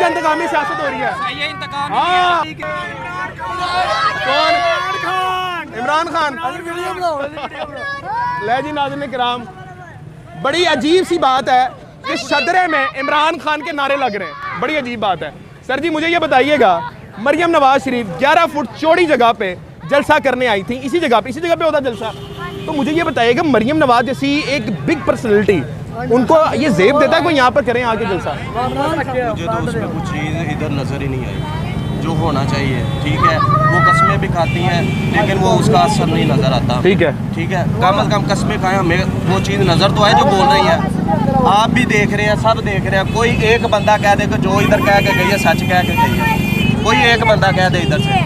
है इंतकामी सियासत हो रही है? सही है, इंतकाम। हाँ। कौन? इमरान खान। ले जी नाज़रीन किराम, बड़ी अजीब सी बात है कि शदरे में इमरान खान के नारे लग रहे हैं। बड़ी अजीब बात है। सर जी मुझे ये बताइएगा, मरियम नवाज शरीफ 11 फुट चौड़ी जगह पे जलसा करने आई थी, इसी जगह पे होता जलसा। तो मुझे ये बताइएगा, मरियम नवाज जैसी एक बिग पर्सनैलिटी, उनको ये जेब देता है कोई यहाँ पर करें आके जलसा? मुझे तो उसमें कुछ चीज़ इधर नज़र ही नहीं आई जो होना चाहिए। ठीक है, वो कस्में भी खाती हैं लेकिन वो उसका असर नहीं नज़र आता। ठीक है, कम अज़ कम कस्में खाएं, हमें वो चीज़ नज़र तो आए जो बोल रही है। आप भी देख रहे हैं, सब देख रहे हैं। कोई एक बंदा कह दे कि जो इधर कह के गई है सच कह के गई है, कोई एक बंदा कह दे इधर से।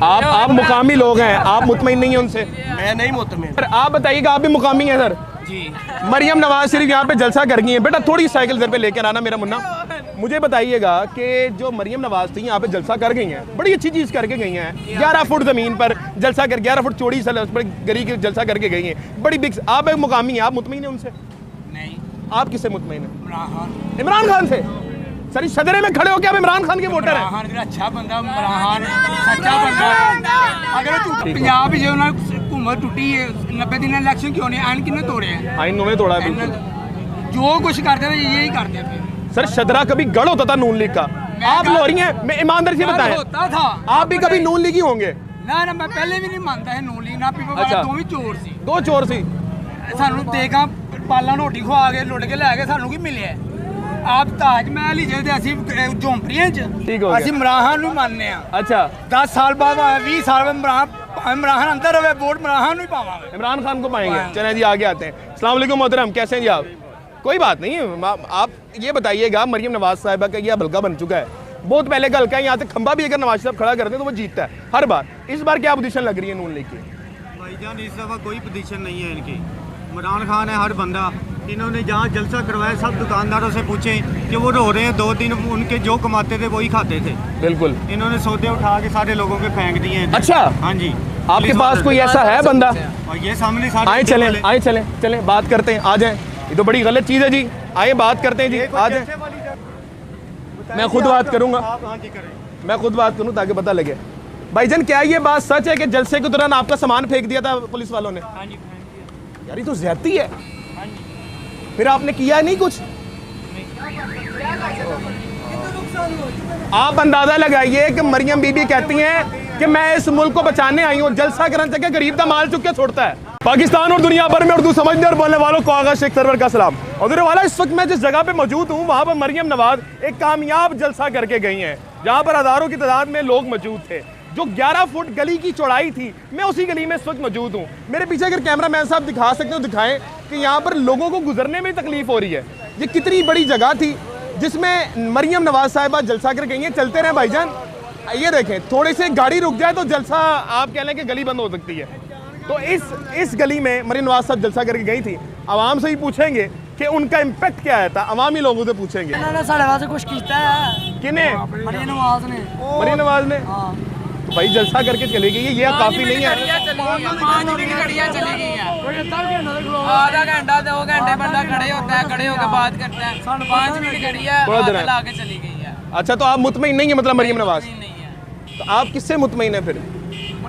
आप मुकामी लोग हैं, आप मुतमईन नहीं है उनसे? मैं नहीं मुतमईन। आप बताइएगा, आप भी मुकामी हैं सर जी। मरियम नवाज शरीफ यहाँ पे जलसा कर गई है। बेटा थोड़ी साइकिल इधर पे लेकर आना मेरा मुन्ना। मुझे बताइएगा कि जो मरियम नवाज थी यहाँ पे जलसा कर गई हैं, बड़ी अच्छी चीज़ करके गई हैं। 11 फुट ज़मीन पर जलसा कर, 11 फुट चौड़ी पर गरी के जलसा करके गई हैं, बड़ी बिग। आप एक मुकामी हैं, आप मुतमईन हैं उनसे? नहीं। आप किससे मुतमईन हैं? इमरान खान से। सर शदरे में खड़े हो के आप इमरान खान के वोटर हैं? अच्छा बंदा इमरान, सच्चा बंदा। अगर पंजाब जो हुकूमत टूटी है 90 दिन इलेक्शन क्यों नहीं आइन किन्ने तोड़े हैं? आइन उन्होंने तोड़ा है। जो कुछ करते थे यही करते थे। सर शदरा कभी गढ़ होता था नून लीग का, आप लोरी हैं? मैं ईमानदारी से बताएं, होता था। आप भी कभी नून लीगी होंगे? ना मैं पहले भी नहीं मानता है नून लीग ना पीपल। अच्छा। दो भी चोर सी, दो चोर सी। सानू देगा पाला रोटी खवा के लुट के लै गए, सानू की मिले? आप ताजमहल ही जे ਅਸੀਂ ਝੌਂਪੜੀਆਂ ਚ ठीक हो ਅਸੀਂ गया। इमरान ਨੂੰ ਮੰਨਨੇ ਆ। अच्छा 10 साल बाद 20 साल बाद इमरान अंदर रहे, वोट इमरान ਨੂੰ ही पावांगे। इमरान खान को पाएंगे। चलें जी आगे आते हैं। अस्सलाम वालेकुम मोहतरम, कैसे हैं जी आप? कोई बात नहीं, आप ये बताइएगा, मरियम नवाज साहिबा का यह हल्का बन चुका है, बहुत पहले का हल्का है। यहाँ तक खंबा भी अगर नवाज साहब खड़ा करते हैं तो वो जीतता है हर बार। इस बार क्या पोजीशन लग रही है नून लीग की? भाईजान इस दफ़ा कोई पोजीशन नहीं है इनकी। इमरान खान है हर बंदा। इन्होंने जहाँ जलसा करवाया सब दुकानदारों से पूछें कि वो रो रहे हैं, 2 दिन उनके जो कमाते थे वही खाते थे। बिल्कुल। इन्होंने सौदे उठा के सारे लोगों के फेंक दिए हैं। अच्छा, हाँ जी। आपके पास कोई ऐसा है बंदा? और ये सामने सारे आए चलें बात करते हैं, आ जाएं। ये तो बड़ी गलत चीज़ है जी, आइए बात करते हैं जी, आ जाएं। मैं खुद बात करूँगा, मैं खुद बात करूँ ताकि पता लगे। भाईजान क्या ये बात सच है कि जलसे के दौरान आपका सामान फेंक दिया था पुलिस वालों ने? हाँ जी। यार ये तो ज्यादती है। फिर आपने किया नहीं कुछ? आप अंदाजा लगाइए कि मरियम बीबी कहती हैं कि मैं इस मुल्क को बचाने आई हूँ, जलसा करने तक गरीब का माल चुक के छोड़ता है। पाकिस्तान और दुनिया भर में उर्दू समझने और बोलने वालों को आगा शेख सरवर का सलाम। और वाला इस वक्त मैं जिस जगह पे मौजूद हूँ वहाँ पर मरियम नवाज एक कामयाब जलसा करके गई हैं, जहाँ पर हजारों की तादाद में लोग मौजूद थे। जो 11 फुट गली की चौड़ाई थी, मैं उसी गली में इस वक्त मौजूद हूँ। मेरे पीछे अगर कैमरा मैन साहब दिखा सकते हो दिखाएं कि यहाँ पर लोगों को गुजरने में तकलीफ हो रही है। ये कितनी बड़ी जगह थी जिसमें मरियम नवाज साहिबा जलसा कर गई हैं। चलते रहे भाईजान, ये देखें, थोड़ी सी गाड़ी रुक जाए तो जलसा आप कह लें कि गली बंद हो सकती है। तो इस गली में मरियम नवाज साहब जलसा करके गई थी। आवाम से ही पूछेंगे कि उनका इम्पैक्ट क्या है था, अवामी लोगों से पूछेंगे। कुछ किया है किने? मरियम नवाज ने। मरियम नवाज ने तो भाई जलसा करके चली गई है, ये काफी नहीं है। 5 मिनट की गाड़ियाँ चली गई हैं। आधा घंटा 2 घंटे बंदा खड़े होता है, खड़े होकर बात करता है। 5 मिनट गाड़ी है लाके चली गई है। अच्छा, तो आप मुतमईन नहीं है मतलब मरियम नवाज? नहीं है। तो आप किससे मुतमईन है फिर?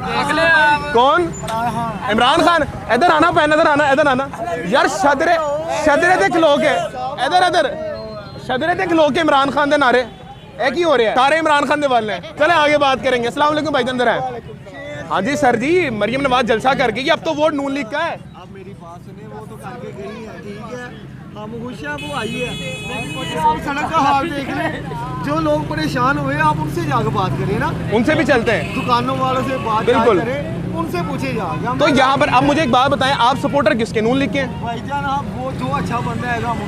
देख ले आप। कौन? इमरान खान। इधर आना, इधर आना यार। शदरे देख लोग है, इधर शदरे देख लोग के इमरान खान दे नारे एक ही हो रहे हैं, सारे इमरान खान दे वाले हैं। चले आगे बात करेंगे। अस्सलाम वालेकुम भाई, अंदर है। हाँ जी सर जी, मरियम नवाज जलसा कर गई, अब तो वोट नून लीग का है। आप मेरी बात सुने, वो तो करके गई है, ठीक है, हम खुश हैं वो आई है, लेकिन आप सड़क का हाल देख लें। जो लोग परेशान हुए आप उनसे जाकर बात करें ना, उनसे भी चलते हैं, दुकानों वालों से बात बिल्कुल करें, उनसे पूछे जाके। तो यहाँ पर अब मुझे एक बात बताएं, आप सपोर्टर किसके? नून लीग के हैं? भाईजान आप वो जो अच्छा बंदा है हम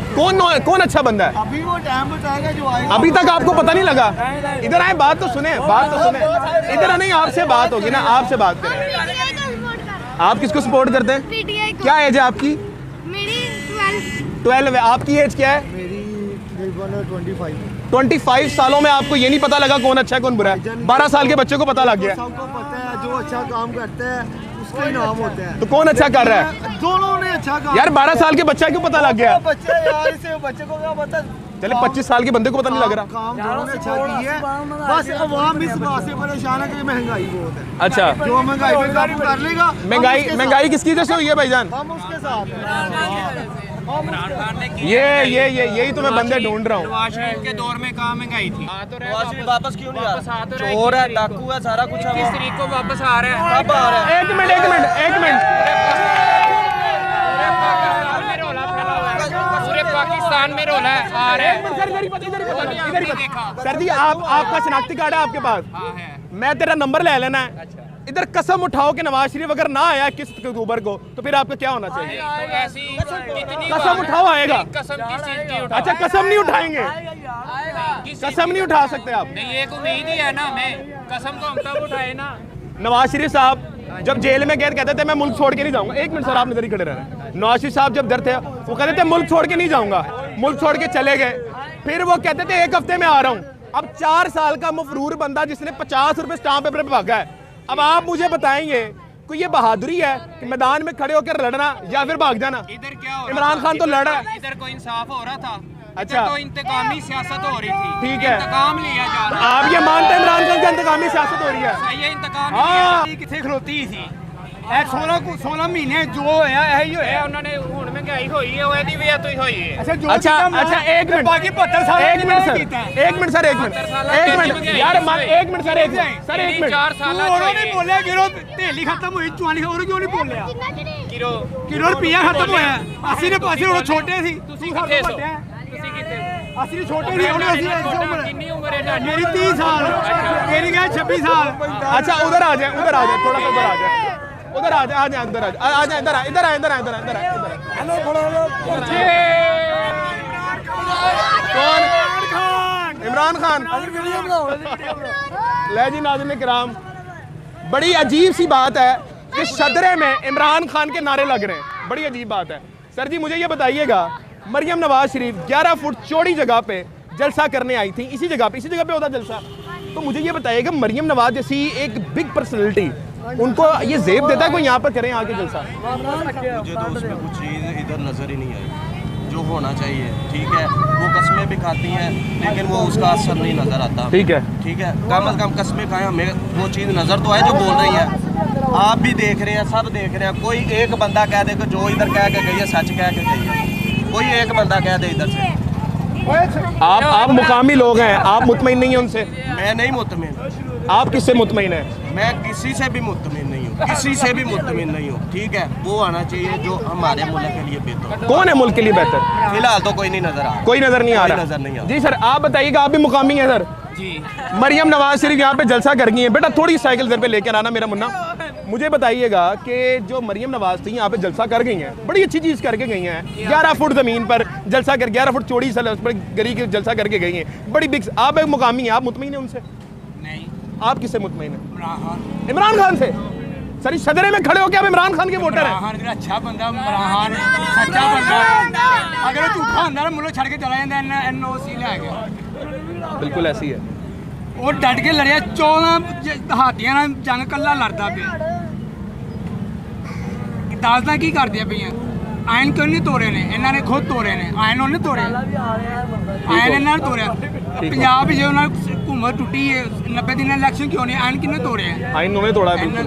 कौन अच्छा बंदा है? अभी वो टाइम बताएगा जो आएगा। अभी तक आपको पता नहीं लगा? इधर आए, बात तो सुने। इधर नहीं, आपसे बात होगी ना, आपसे बात करें। आप किसको सपोर्ट करते हैं? पीटीआई को। क्या एज है आपकी? मेरी 12 है। आपकी एज क्या है? मेरी 25। 25 सालों में आपको ये नहीं पता लगा कौन अच्छा है कौन बुरा है? 12 साल के बच्चे को पता लग गया। सबको पता है जो अच्छा काम करता है उसका ही नाम होता है। तो कौन अच्छा कर रहा है? दोनों ने अच्छा काम। यार 12 साल के बच्चा क्यों पता लग गया? बच्चे यार, इसे बच्चे को क्या पता, चले 25 साल के बंदे को पता नहीं लग रहा। काम दोनों ने अच्छा की है, बस अवाम इस बात से परेशान है कि महंगाई बहुत है। अच्छा, जो महंगाई पे काबू कर लेगा, महंगाई किसकी वजह से हुई है भाईजान? हम उसके साथ हैं। यही तो मैं बंदे ढूंढ रहा हूँ। नवाज शरीफ के दौर में कहाँ महंगाई थी? नवाज शरीफ वापस क्यों नहीं आ रहा? चोर है, डाकू है, सारा कुछ है। 30 तारीख को वापस आ रहे हैं। कब आ रहा है? एक मिनट पूरे पाकिस्तान में रोला है, आ रहे हैं। सर जी, आपका शनाख्ती कार्ड है आपके पास? हाँ है। मैं तेरा नंबर ले लेना है। इधर कसम उठाओ कि नवाज शरीफ अगर ना आया किस अक्टूबर को तो फिर आपका क्या होना चाहिए? तो ऐसी कितनी कसम उठाओ, आएगा? कसम किस चीज की उठाओ? अच्छा, कसम नहीं उठाएंगे? किस कसम नहीं उठा सकते आप? नहीं, एक उम्मीद ही है ना हमें, कसम तो हम तब उठाए ना। नवाज शरीफ साहब जब जेल में गए कहते थे मैं मुल्क छोड़ के नहीं जाऊंगा। एक मिनट सर, आप इधर ही खड़े रहना। नवाज शरीफ साहब जब डर थे वो कहते थे मुल्क छोड़ के नहीं जाऊंगा, मुल्क छोड़ के चले गए। फिर वो कहते थे 1 हफ्ते में आ रहा हूं। अब 4 साल का मफरूर बंदा जिसने 50 रुपए स्टाम्प पेपर पे भागा है, अब आप मुझे बताएंगे कोई ये बहादुरी है कि मैदान में खड़े होकर लड़ना या फिर भाग जाना? इधर क्या हो रहा इमरान था? खान तो लड़ा है। इधर कोई इंसाफ हो रहा था? अच्छा। इधर तो इंतकामी सियासत हो रही थी। ठीक है। इंतकाम लिया जा तो रहा है। आप ये मानते हैं इमरान खान की इंतकामी सियासत हो रही है? सही है, इंतकाम हाँ। किथे खलोती सी 16 महीने जो होया यही होया। उन्होंने ਹੁਣ ਮਹਿੰਗਾਈ ਹੋਈ ਹੈ, ਉਹ ਇਹਦੀ ਵਜ੍ਹਾ ਤੋਂ ਹੀ ਹੋਈ ਹੈ। अच्छा, एक मिनट, बाकी 72 साल एक मिनट सर, एक मिनट यार, एक मिनट सर, एक मिनट 4 साल नहीं बोलिया गिरो ढेली खत्म हुई, चुआनी और क्यों नहीं बोलिया? किलो रुपया खत्म होया। ਅਸੀਂ ਨੇ ਪਾਸੇ ਹੁਣ ਛੋਟੇ ਸੀ, ਤੁਸੀਂ ਕਿੱਥੇ ਸੋ? ਤੁਸੀਂ ਕਿੱਥੇ ਸੋ? ਅਸੀਂ ਛੋਟੇ ਸੀ, ਹੁਣ ਅਸੀਂ ਕਿੰਨੀ ਉਮਰ ਹੈ ਤੁਹਾਡੀ? मेरी 30 साल, मेरी क्या 26 साल। अच्छा, उधर आ जाए, थोड़ा सा उधर आ जाए, उधर आ जाए, इधर हेलो, कौन? इमरान खान। ले जी नाज़रीन किराम, बड़ी अजीब सी बात है कि शदरे में इमरान खान के नारे लग रहे हैं। बड़ी अजीब बात है। सर जी मुझे ये बताइएगा, मरियम नवाज शरीफ 11 फुट चौड़ी जगह पे जलसा करने आई थी, इसी जगह पे होता जलसा। तो मुझे ये बताइएगा, मरियम नवाज जैसी एक बिग पर्सनैलिटी, उनको ये जेब देता है कोई यहाँ पर करें आके जलसा? मुझे तो उसमें कुछ चीज़ इधर नज़र ही नहीं आई जो होना चाहिए। ठीक है, वो कस्में भी खाती हैं लेकिन वो उसका असर नहीं नज़र आता। ठीक है, कम अज़ कम कस्में खाएं, हमें वो चीज़ नज़र तो आए जो बोल रही है। आप भी देख रहे हैं, सब देख रहे हैं। कोई एक बंदा कह दे कि जो इधर कह के गई है सच कह के गई है, कोई एक बंदा कह दे इधर से। आप मुकामी लोग हैं, आप मुतमईन नहीं हैं उनसे? मैं नहीं मुतमिन। आप किससे मुतमईन हैं? मैं किसी से भी मुतमिन नहीं हूँ, किसी से भी मुतमिन नहीं हूँ। ठीक है, वो आना चाहिए जो हमारे मुल्क के लिए बेहतर। कौन है मुल्क के लिए बेहतर? फिलहाल तो कोई नहीं नजर आ रहा। कोई नजर नहीं आ कोई रहा। नजर नहीं आ रहा। जी सर, आप बताइएगा, आप भी मुकामी हैं सर? जी। मरियम नवाज शरीफ यहाँ पे जलसा कर गई है। बेटा थोड़ी साइकिल इधर पे लेकर आना मेरा मुन्ना। मुझे बताइएगा कि जो मरियम नवाज थी यहाँ पे जलसा कर गई हैं, बड़ी अच्छी चीज करके गई हैं। 11 फुट जमीन पर जलसा कर, 11 फुट चौड़ी गरी के जलसा करके गई हैं, बड़ी बिग। आप एक मुकामी हैं, आप मुतमईन हैं उनसे? नहीं। आप किससे मुतमईन हैं? इमरान खान से। सर सदरे में खड़े हो के आप इमरान खान के वोटर हैं? अच्छा बंदा इमरान, सच्चा बंदा। अगर झूठा होंदा ना मुल्क छड़ के चला जांदा, NOC ले गया। बिल्कुल ऐसी है। वो डट के लड़िया, 14 दहातियां नाल जंग कल्ला लड़दा पिया। दासदा की करदियां पईयां? आयन क्यों नहीं तोड़े ने? इन्होंने खुद तोड़े ने, आयन उन्हें तोड़े, आयन इन्होंने तोड़े। पंजाब जो हुकूमत टूटी है 90 दिन इलेक्शन क्यों नहीं? आयन किन्ने तोड़े हैं? आइन उन्होंने तोड़ा है। बिल्कुल।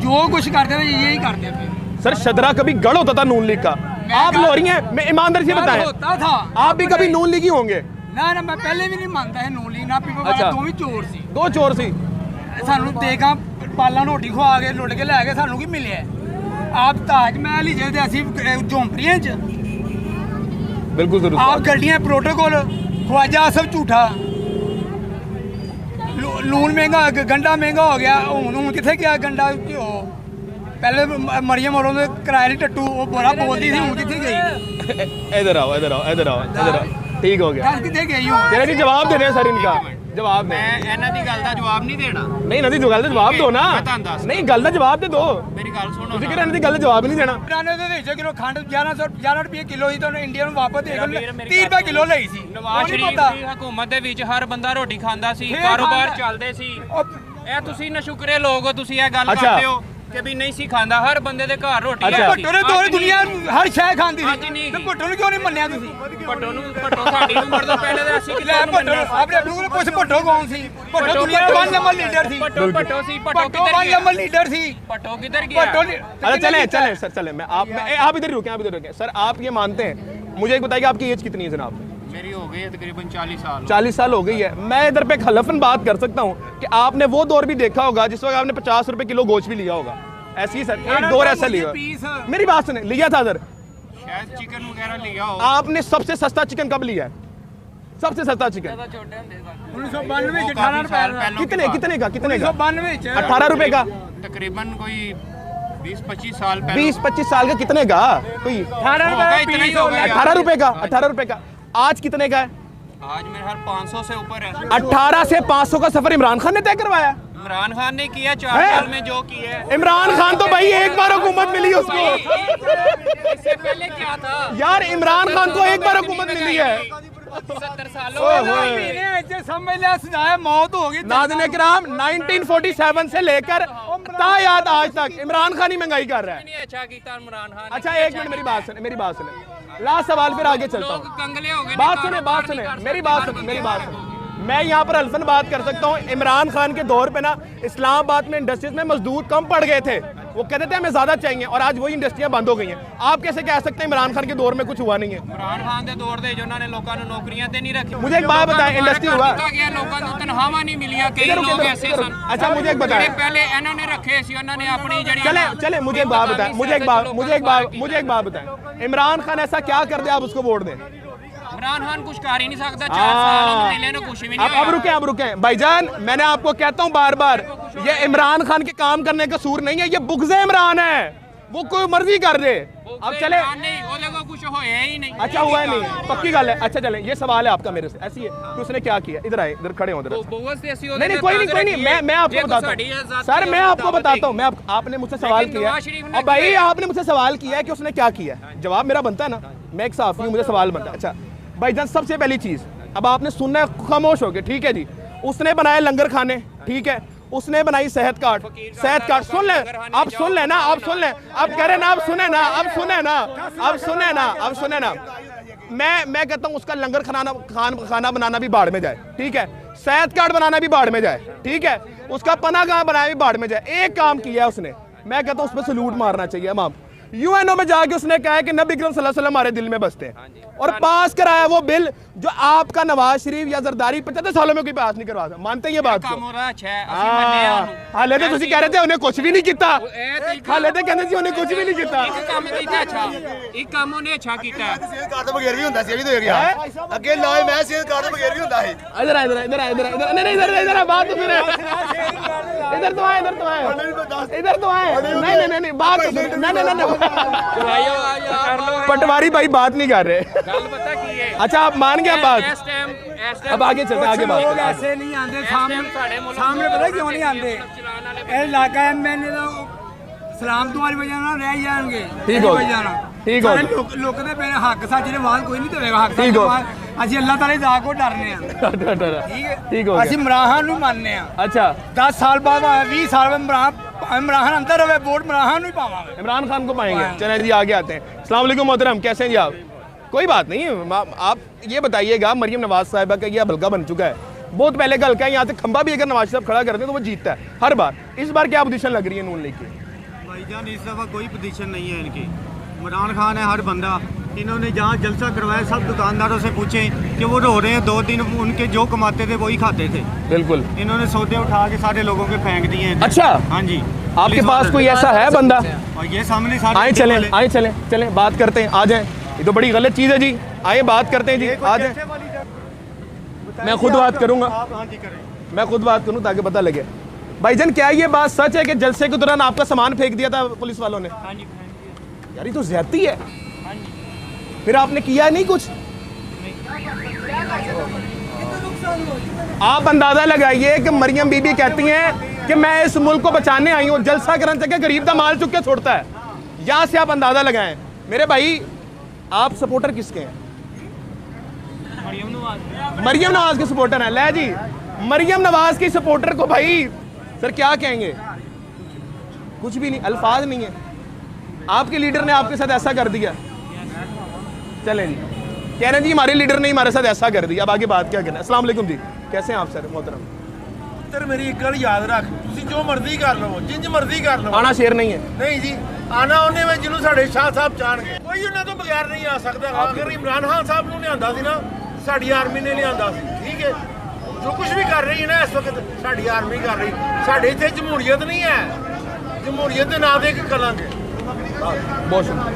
जो कुछ करते थे यही करते थे। सर शदरा कभी गढ़ होता था नून लीग का, आप लोरी हैं, मैं ईमानदारी से बताएं, होता था। आप भी कभी नून लीगी होंगे? ना मैं पहले भी नहीं मानता है नून लीग ना पीपल अच्छा। वाला, 2 चोर सी। 2 चोर सी। सानू देखा पाला रोटी खवा के लुट के लै गए, सानू की मिले? आप ताजमहल ही जे असी झोंपड़ियां च, बिल्कुल जरूर। आप गड्डियां प्रोटोकॉल, ख्वाजा सब झूठा। लून महंगा, गंडा महंगा हो गया। हूँ कितने गया गंडा घ्यो? पहले मरियम और किराए टट्टू वो बड़ा बोलती थी, हूँ कितने गई? इधर आओ, इधर आओ, इधर आओ, इधर आओ। ठीक हो गया। कितने गई हूँ? चलो जी जवाब दे रहे हैं सर, इनका जवाब दें। मैं ਇਹਨਾਂ ਦੀ ਗੱਲ ਦਾ ਜਵਾਬ ਨਹੀਂ ਦੇਣਾ। नहीं नदी जो गल का जवाब दो ना। मैं ਤੁਹਾਨੂੰ ਦੱਸਦਾ। नहीं गल का जवाब दे दो। ਮੇਰੀ ਗੱਲ ਸੁਣੋ ਤੁਸੀਂ ਕਿਹੜਾ ਇਹਨਾਂ ਦੀ ਗੱਲ ਦਾ ਜਵਾਬ ਹੀ ਨਹੀਂ ਦੇਣਾ? ਪੁਰਾਣੇ ਦੇ ਵਿੱਚ ਕਿਲੋ ਖੰਡ 11 ਰੁਪਏ ਕਿਲੋ ਹੀ ਤਾਂ ਇੰਡੀਆ ਨੂੰ ਵਾਪਸ ਦੇ ਕੇ 30 ਰੁਪਏ ਕਿਲੋ ਲਈ ਸੀ। ਨਵਾਜ਼ ਸ਼ਰੀਫ ਦੀ ਹਕੂਮਤ ਦੇ ਵਿੱਚ ਹਰ ਬੰਦਾ ਰੋਟੀ ਖਾਂਦਾ ਸੀ, ਕਾਰੋਬਾਰ ਚੱਲਦੇ ਸੀ। ਇਹ ਤੁਸੀਂ ਨਸ਼ੁਕਰੇ ਲੋਕ ਹੋ, ਤੁਸੀਂ ਇਹ ਗੱਲ ਕਰਦੇ ਹੋ। ਕਿ ਵੀ ਨਹੀਂ ਸੀ ਖਾਂਦਾ ਹਰ ਬੰਦੇ ਦੇ ਘਰ ਰੋਟੀ ਅੱਛਾ। ਹੈ ਭੱਟੋ ਨੇ ਦੋਰੇ ਦੁਨੀਆ ਹਰ ਸ਼ੈ ਖਾਂਦੀ ਅੱਜ ਸੀ ਨਹੀਂ। ਤੇ ਭੱਟੋ ਨੂੰ ਕਿਉਂ ਨਹੀਂ ਮੰਨਿਆ ਤੁਸੀਂ ਭੱਟੋ ਸਾਡੀ ਉਮਰ ਤੋਂ ਪਹਿਲੇ ਦੇ ਅਸੀਂ ਲੈ ਕਿਹਨਾਂ ਨੂੰ ਭੱਟੋ ਮੰਨਿਆ ਆਪਣੇ ਅਬਦੂ ਨੂੰ ਪੁੱਛ ਭੱਟੋ ਕੌਣ ਸੀ ਭੱਟੋ ਦੁਨੀਆ ਦਾ 1 ਨੰਬਰ ਲੀਡਰ ਸੀ ਭੱਟੋ ਸੀ ਭੱਟੋ ਭੱਟੋ ਕਿੱਧਰ 1 ਗਿਆ ਨੰबर लीडर थी ਭੱਟੋ किधर गया भट्टो अच्छा चले चले सर चले मैं आप इधर रुके, आप इधर रुके। सर आप ये मानते हैं, मुझे एक बताइए आपकी एज कितनी है जनाब? मेरी हो गई है तकरीबन 40 साल 40 साल हो गई है। मैं इधर पे खलफन बात कर सकता हूँ कि आपने वो दौर भी देखा होगा जिस वक्त आपने 50 रुपए किलो गोश्त भी लिया होगा। ऐसी ही सर एक दौर ऐसा लिया, मेरी बात सुने, लिया था सर। शायद चिकन वगैरह लिया हो आपने सबसे सस्ता चिकन कब लिया है? सबसे सस्ता चिकन छोटे होंगे 1992 ਚ 18 रुपए कितने कितने का कितने का? 1992 ਚ 18 रुपए का। तकरीबन कोई 20-25 साल पहले 20-25 साल का कितने का? कोई 18 होगा, रुपए इतना ही पीस हो होगा। गया 18 रुपए का, 18 रुपए का। आज कितने का है? आज मेरे हर 500 से ऊपर है 18 से 500 का सफर इमरान खान ने तय करवाया। इमरान खान ने किया 4 है? साल में जो किया है इमरान खान तो भाई एक बार हुकूमत मिली उसको। इससे पहले क्या था यार इमरान खान को एक बार हुकूमत मिली है। 70 सालों ओए में होए। महीने से समझ लिया सजाया मौत हो गई नाज़रीन किराम 1947 से लेकर तायाद आज तक इमरान खान ही महंगाई कर रहा है। नहीं अच्छा किया इमरान खान ने। अच्छा एक मिनट मेरी बात सुने, मेरी बात सुने। लास्ट सवाल फिर आगे चलता लोग हूँ। कंगले हो गए बात सुने, बात सुने, मेरी बात सुने, मेरी बात सुने। मैं यहाँ पर अल्फन बात कर सकता हूँ। इमरान खान के दौर पे ना इस्लामाबाद में इंडस्ट्रीज में मजदूर कम पड़ गए थे, वो कहते थे हमें ज्यादा चाहिए, और आज वही इंडस्ट्रियां बंद हो गई हैं। आप कैसे कह सकते हैं इमरान खान के दौर में कुछ हुआ नहीं है? ਇਮਰਾਨ ਖਾਨ ਦੇ ਦੌਰ ਦੇ ਜਿਨ੍ਹਾਂ ਨੇ ਲੋਕਾਂ ਨੂੰ ਨੌਕਰੀਆਂ ਤੇ ਨਹੀਂ ਰੱਖੀ मुझे एक बात बताएं, इंडस्ट्री हुआ ਗਿਆ ਲੋਕਾਂ ਨੂੰ ਤਨਖਾਹਾਂ ਨਹੀਂ ਮਿਲੀਆਂ ਕਈ इधर रुको, ਲੋਕ इधर ਐਸੇ रुको। ਸਨ अच्छा मुझे एक बताएं, ਜਿਹੜੇ ਪਹਿਲੇ ਇਹਨਾਂ ਨੇ ਰੱਖੇ ਸੀ ਉਹਨਾਂ ਨੇ ਆਪਣੀ ਜਿਹੜੀ चले चले मुझे एक बात बताएं, मुझे एक बात बताएं, इमरान खान ऐसा क्या कर दे आप उसको वोट दें? इमरान खान कुछ कर ही नहीं सकता 4 साल में मिले ना कुछ भी नहीं अब रुके भाईजान, मैंने आपको कहता हूँ बार बार, ये इमरान खान के काम करने का कसूर नहीं है, ये बुग़्ज़ इमरान है, वो कोई मर्जी कर दे। अब चले, नहीं ਉਹਦੇ ਕੋਲ कुछ होया ही नहीं अच्छा हुआ है नहीं, पक्की गल है। अच्छा चले, ये सवाल है आपका मेरे से, ऐसी है कि उसने क्या किया? इधर आए, इधर खड़े हो इधर। बोगस से ऐसी नहीं कोई नहीं, मैं आपको बताता हूँ सर, मैं आपको बताता हूँ। आपने मुझसे सवाल किया है, अब भाई आपने मुझसे सवाल किया है कि उसने क्या किया, जवाब मेरा बनता है ना, मैं एक साफ़ी हूँ, मुझे सवाल बनता है। अच्छा भाईजान, सबसे पहली चीज़ अब आपने सुनना है, खामोश हो गए, ठीक है जी। उसने बनाए लंगर खाने, ठीक है, उसने बनाई सेहत कार्ड, सेहत कार्ड सुन ले, आप सुन लेना, आप सुन ले, आप कह रहे ना, आप सुने ना, आप सुने ना, आप सुने ना, आप सुने ना। मैं कहता हूँ उसका लंगर खाना बनाना भी बाढ़ में जाए, ठीक है, सेहत कार्ड बनाना भी बाढ़ में जाए, ठीक है, उसका पना कहाँ बनाया भी बाढ़ में जाए। एक काम किया उसने, मैं कहता हूँ उस पर सलूट मारना चाहिए। इमाम यूएनओ में जाके उसने कहा है कि नबी करीम सल्लल्लाहु अलैहि वसल्लम हमारे दिल में बसते हैं, और पास कराया वो बिल जो आपका नवाज शरीफ या जरदारी 75 सालों में कोई पास नहीं करवा सकता। मानते हैं ये बात को? हाले तो ਤੁਸੀਂ ਕਹਿ ਰਹੇ थे उन्हें कुछ भी नहीं किया, हाले तो कहते थे उन्हें कुछ भी नहीं किया। ਕੰਮ ਕੀਤਾ ਅੱਛਾ ਇੱਕ ਕੰਮ ਉਹਨੇ ਅੱਛਾ ਕੀਤਾ ਸੇਲ ਕਾਰਡ ਤੋਂ ਬਗੈਰ ਵੀ ਹੁੰਦਾ ਸੀ, ਇਹ ਵੀ ਦੇਖ ਗਿਆ ਅੱਗੇ ਲਾਏ ਮੈਂ ਸੇਲ ਕਾਰਡ ਤੋਂ ਬਗੈਰ ਵੀ ਹੁੰਦਾ ਸੀ। इधर आ, इधर इधर इधर इधर नहीं इधर इधर आ, बात तो सुने, इधर तो आए, इधर तो आए, इधर तो आए, नहीं बात तो सुने, नहीं पटवारी भाई बात नहीं कर रहे। ਗੱਲ ਪਤਾ ਕੀ ਹੈ अच्छा आप मान गए बात, ਇਸ ਟਾਈਮ अब आगे चलते हैं, आगे बात लोग करते हैं। ऐसे नहीं आते सामने पता क्यों नहीं आते ਇਹ ਇਲਾਕਾ ਐਮਐਨਏ ਦਾ ਸਲਾਮ ਦੁਆਰੀ ਵਜਾਣਾ ਰਹਿ ਜਾਣਗੇ ਠੀਕ ਹੋ ਗਿਆ, ਠੀਕ ਹੋ ਗਿਆ। ਲੋਕ ਦੇ ਮੇਰੇ ਹੱਕ ਸੱਚ ਦੇ ਬਾਅਦ ਕੋਈ ਨਹੀਂ ਦੇਵੇਗਾ ਹੱਕ ਠੀਕ ਹੋ। ਅਸੀਂ ਅੱਲਾਹ ਤਾਲੇ ਜਾ ਕੋ ਡਰਨੇ ਆ ਠੀਕ ਹੈ ठीक हो ਅਸੀਂ गया। ਇਮਰਾਨ ਨੂੰ ਮੰਨਨੇ ਆ अच्छा 10 ਸਾਲ ਬਾਅਦ 20 ਸਾਲ ਬਾਅਦ इमरान अंदर रहे वोट इमरान नहीं पावांगे। इमरान खान को पाएंगे। चलें जी आगे आते हैं। अस्सलाम वालेकुम मोहतरम, कैसे हैं जी आप? कोई बात नहीं, आप ये बताइएगा, मरियम नवाज साहिबा का यह हल्का बन चुका है, बहुत पहले का हल्का है, यहाँ से खंबा भी अगर नवाज साहब खड़ा करते हैं तो वो जीतता है हर बार। इस बार क्या पोजीशन लग रही है नून लीग की? भाईजान इस दफ़ा कोई पोजीशन नहीं है इनकी, इमरान खान है हर बंदा। इन्होंने जहाँ जलसा करवाया सब दुकानदारों से पूछें कि वो रो रहे हैं, 2 दिन उनके जो कमाते थे वही खाते थे। बिल्कुल, इन्होंने सौदे उठा के सारे लोगों के फेंक दिए हैं। अच्छा हाँ जी, आपके पास कोई ऐसा है बंदा? और ये सामने सारे आए चलें बात करते हैं, आ जाएं। ये तो बड़ी गलत चीज़ है जी, आए बात करते हैं जी, आ जाएं। मैं खुद बात करूँगा, हाँ जी करें। मैं खुद बात करूँ ताकि पता लगे। भाईजान क्या ये बात सच है कि जलसे के दौरान आपका सामान फेंक दिया था पुलिस वालों ने? हाँ जी यार ये तो ज्यादती है। फिर आपने किया नहीं कुछ? आप अंदाजा लगाइए कि मरियम बीबी कहती हैं कि मैं इस मुल्क को बचाने आई हूँ, जलसा करने चक्के गरीब का माल चुक के छोड़ता है। यहाँ से आप अंदाजा लगाएं। मेरे भाई आप सपोर्टर किसके हैं? मरियम नवाज के सपोर्टर हैं। ले जी, मरियम नवाज की सपोर्टर को भाई सर क्या कहेंगे? कुछ भी नहीं, अल्फाज नहीं है। आपके लीडर ने आपके साथ ऐसा कर दिया, चलें जी, कह रहे हैं जी हमारे लीडर ने हमारे साथ ऐसा कर दिया, अब आगे बात क्या करना है। अस्सलाम वालेकुम जी, कैसे हैं आप सर मोहतरम? ਪੁੱਤਰ ਮੇਰੀ ਇੱਕ ਗੱਲ ਯਾਦ ਰੱਖ, ਤੁਸੀਂ ਜੋ ਮਰਜ਼ੀ ਕਰ ਲਵੋ, ਜਿੰਜ ਮਰਜ਼ੀ ਕਰ ਲਵੋ, आना शेर नहीं है। ਨਹੀਂ ਜੀ ਆਣਾ ਉਹਨੇ ਵਿੱਚ ਜਿਹਨੂੰ ਸਾਡੇ ਸ਼ਾਹ ਸਾਹਿਬ ਚਾਹਣਗੇ, ਕੋਈ ਉਹਨਾਂ ਤੋਂ ਬਗੈਰ ਨਹੀਂ ਆ ਸਕਦਾ। ਅਗਰ ਇਮਰਾਨ ਖਾਨ ਸਾਹਿਬ ਨੂੰ ਲਿਆਂਦਾ ਸੀ ਨਾ, ਸਾਡੀ ਆਰਮੀ ਨੇ ਲਿਆਂਦਾ ਸੀ, ਠੀਕ ਹੈ। ਜੋ ਕੁਝ ਵੀ ਕਰ ਰਹੀ ਹੈ ਨਾ ਇਸ ਵਕਤ ਸਾਡੀ ਆਰਮੀ ਕਰ ਰਹੀ। ਸਾਡੇ ਇੱਥੇ ਜਮਹੂਰੀਅਤ ਨਹੀਂ ਹੈ, ਜਮਹੂਰੀਅਤ ਦੇ ਨਾਂ ਤੇ ਇੱਕ ਕਰਾਂਗੇ। बहुत शुक्रिया।